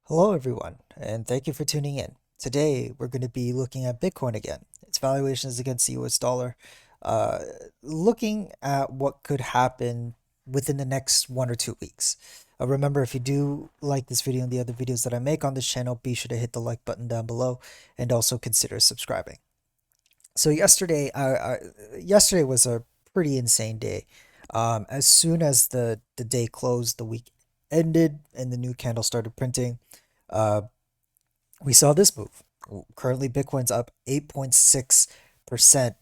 Hello, everyone, and thank you for tuning in. Today, we're going to be looking at Bitcoin again, its valuations against the US dollar, uh, looking at what could happen within the next 1 or 2 weeks. Remember, if you do like this video and the other videos that I make on this channel, be sure to hit the like button down below and also consider subscribing. So yesterday was a pretty insane day. As soon as the day closed, the week ended, and the new candle started printing. Uh, we saw this move. Currently, Bitcoin's up 8.6%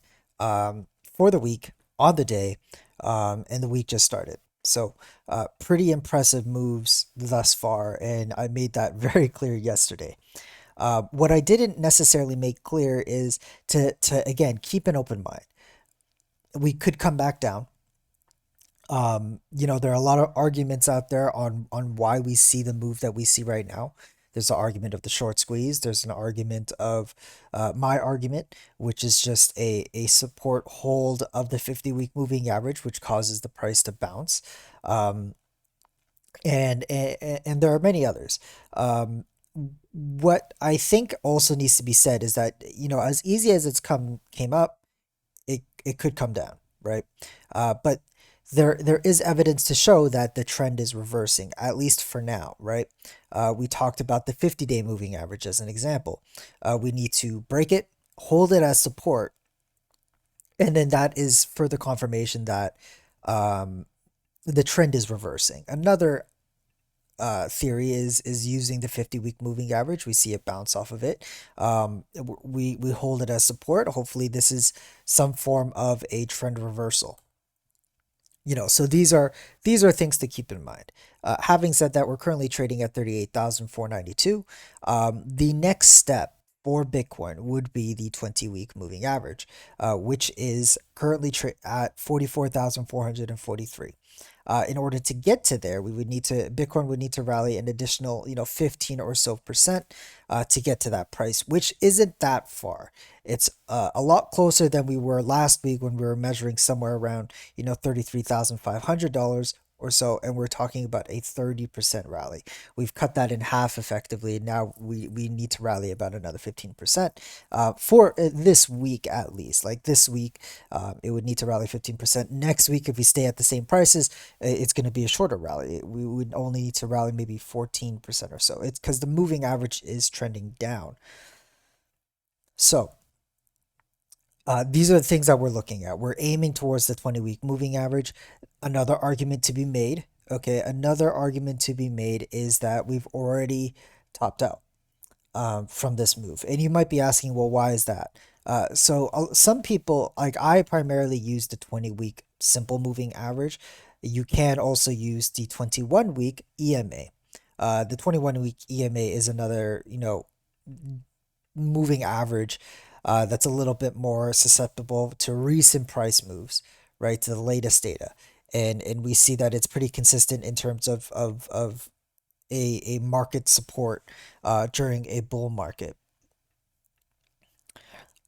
for the week on the day, and the week just started. So, pretty impressive moves thus far, and I made that very clear yesterday. What I didn't necessarily make clear is to again keep an open mind. We could come back down. There are a lot of arguments out there on why we see the move that we see right now. There's an argument of the short squeeze. There's an argument of my argument, which is just a support hold of the 50-week moving average, which causes the price to bounce. Um, and there are many others. Um, what I think also needs to be said is that, as easy as came up, it could come down, right? But there is evidence to show that the trend is reversing, at least for now, right? We talked about the 50-day moving average as an example. We need to break it, hold it as support, and then that is further confirmation that um, the trend is reversing. Another theory is using the 50-week moving average. We see it bounce off of it. We hold it as support. Hopefully, this is some form of a trend reversal. So these are things to keep in mind. Having said that, we're currently trading at 38,492. The next step for Bitcoin would be the 20-week moving average, which is currently at 44,443. In order to get to there, Bitcoin would need to rally an additional, 15 or so percent to get to that price, which isn't that far. It's a lot closer than we were last week when we were measuring somewhere around, $33,500 or so, and we're talking about a 30% rally. We've cut that in half effectively, and now we need to rally about another 15% for this week at least. Like this week, it would need to rally 15%. Next week, if we stay at the same prices, it's going to be a shorter rally. We would only need to rally maybe 14% or so. It's because the moving average is trending down. So, these are the things that we're looking at. We're aiming towards the 20-week moving average. Another argument to be made, okay, another argument to be made is that we've already topped out from this move. And you might be asking, well, why is that? Some people, like I primarily use the 20-week simple moving average. You can also use the 21-week EMA. The 21-week EMA is another, moving average that's a little bit more susceptible to recent price moves, right? To the latest data. And we see that it's pretty consistent in terms of a market support during a bull market,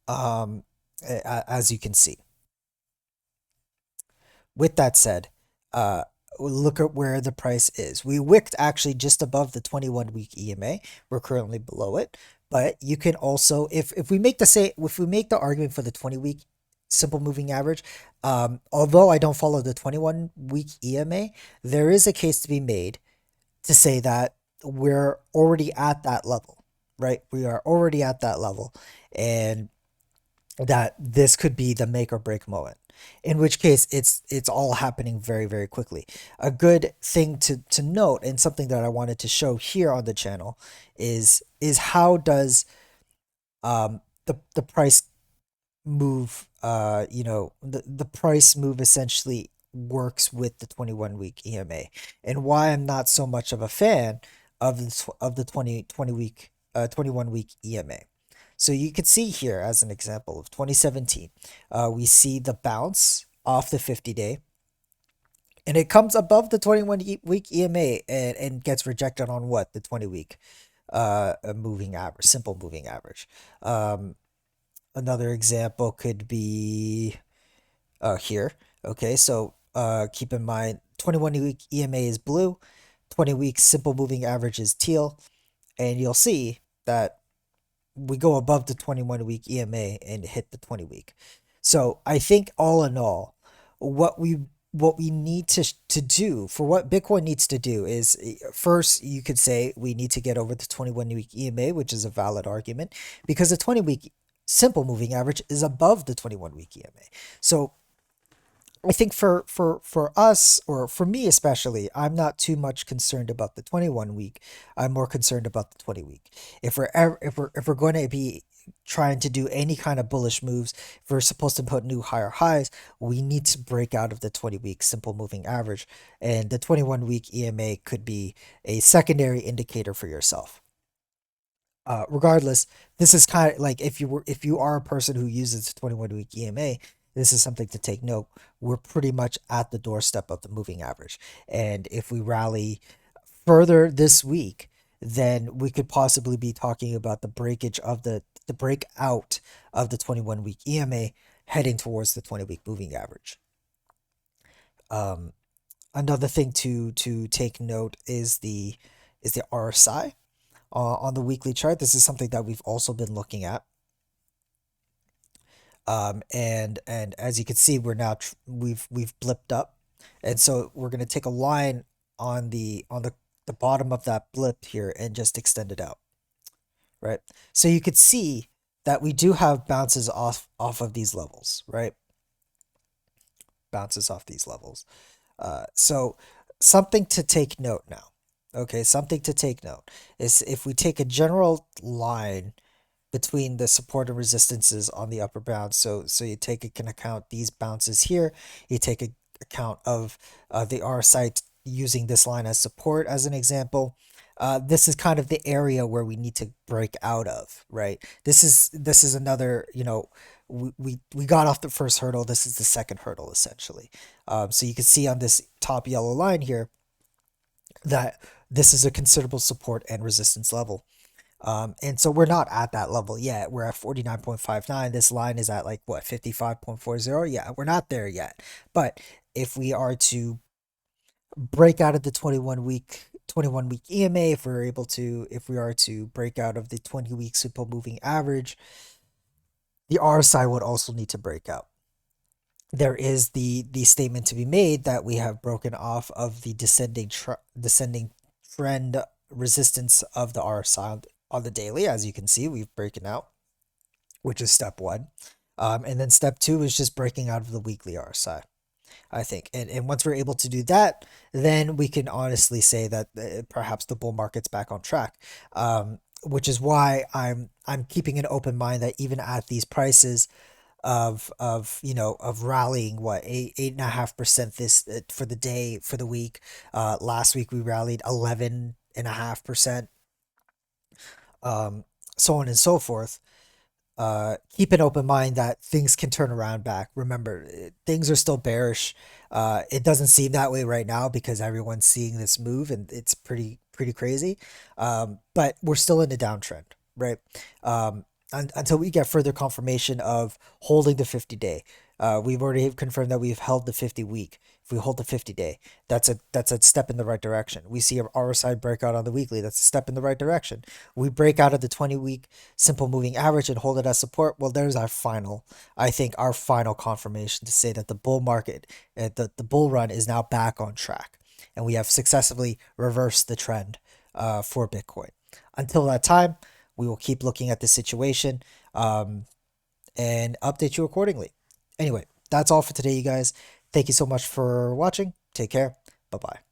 um, as you can see. With that said, uh, look at where the price is. We wicked actually just above the 21-week EMA. We're currently below it. But you can also, if we make the argument for the 20-week simple moving average, although I don't follow the 21-week EMA, there is a case to be made to say that we're already at that level, right? We are already at that level, and that this could be the make or break moment. In which case, it's all happening very, very quickly. A good thing to note, and something that I wanted to show here on the channel, is how does the price move, the price move essentially works with the 21-week EMA, and why I'm not so much of a fan of the 21-week EMA. So you can see here as an example of 2017, we see the bounce off the 50-day, and it comes above the 21-week EMA and gets rejected on what? The 20-week moving average, simple moving average. Another example could be here. Okay, so keep in mind 21-week EMA is blue, 20-week simple moving average is teal. and you'll see that we go above the 21 week EMA and hit the 20 week. So I think all in all, what we what we need to do for what Bitcoin needs to do is first you could say we need to get over the 21 week EMA, which is a valid argument because the 20-week simple moving average is above the 21 week EMA. So I think for us or for me especially, I'm not too much concerned about the 21 week. I'm more concerned about the 20 week. If we're going to be trying to do any kind of bullish moves, if we're supposed to put new higher highs, we need to break out of the 20-week simple moving average, and the 21-week EMA could be a secondary indicator for yourself. Regardless, this is kind of like if you are a person who uses 21-week EMA, this is something to take note. We're pretty much at the doorstep of the moving average, and if we rally further this week, then we could possibly be talking about the breakout of the 21-week EMA heading towards the 20-week moving average. Um, Another thing to take note is the RSI on the weekly chart. This is something that we've also been looking at. And as you can see, we've blipped up, and so we're gonna take a line on the bottom of that blip here and just extend it out, right? So you could see that we do have bounces off of these levels, right? Bounces off these levels. So something to take note now. Okay, something to take note is if we take a general line between the support and resistances on the upper bound. So you take into account these bounces here. You take account of the RSI using this line as support as an example. This is kind of the area where we need to break out of, right? This is another, we got off the first hurdle. This is the second hurdle essentially. So you can see on this top yellow line here that this is a considerable support and resistance level. And so we're not at that level yet. We're at 49.59. This line is at like what, 55.40? Yeah, we're not there yet. But if we are to break out of the 21 week EMA, if we are to break out of the 20-week simple moving average, the RSI would also need to break out. There is the statement to be made that we have broken off of the descending trend resistance of the RSI on the daily. As you can see, we've broken out, which is step one. And then step two is just breaking out of the weekly RSI, I think. And once we're able to do that, then we can honestly say that perhaps the bull market's back on track. Which is why I'm keeping an open mind that even at these prices of rallying what 8.5% this for the day, for the week. Last week we rallied 11.5%, um, so on and so forth. Keep an open mind that things can turn around back. Remember, things are still bearish. It doesn't seem that way right now because everyone's seeing this move and it's pretty crazy. But we're still in a downtrend, right? Until we get further confirmation of holding the 50-day. We've already confirmed that we've held the 50-week. If we hold the 50-day, that's a step in the right direction. We see our RSI breakout on the weekly. That's a step in the right direction. We break out of the 20-week simple moving average and hold it as support. Well, there's I think our final confirmation to say that the bull market, the bull run is now back on track, and we have successfully reversed the trend for Bitcoin. Until that time, we will keep looking at the situation and update you accordingly. Anyway, that's all for today, you guys. Thank you so much for watching. Take care. Bye bye.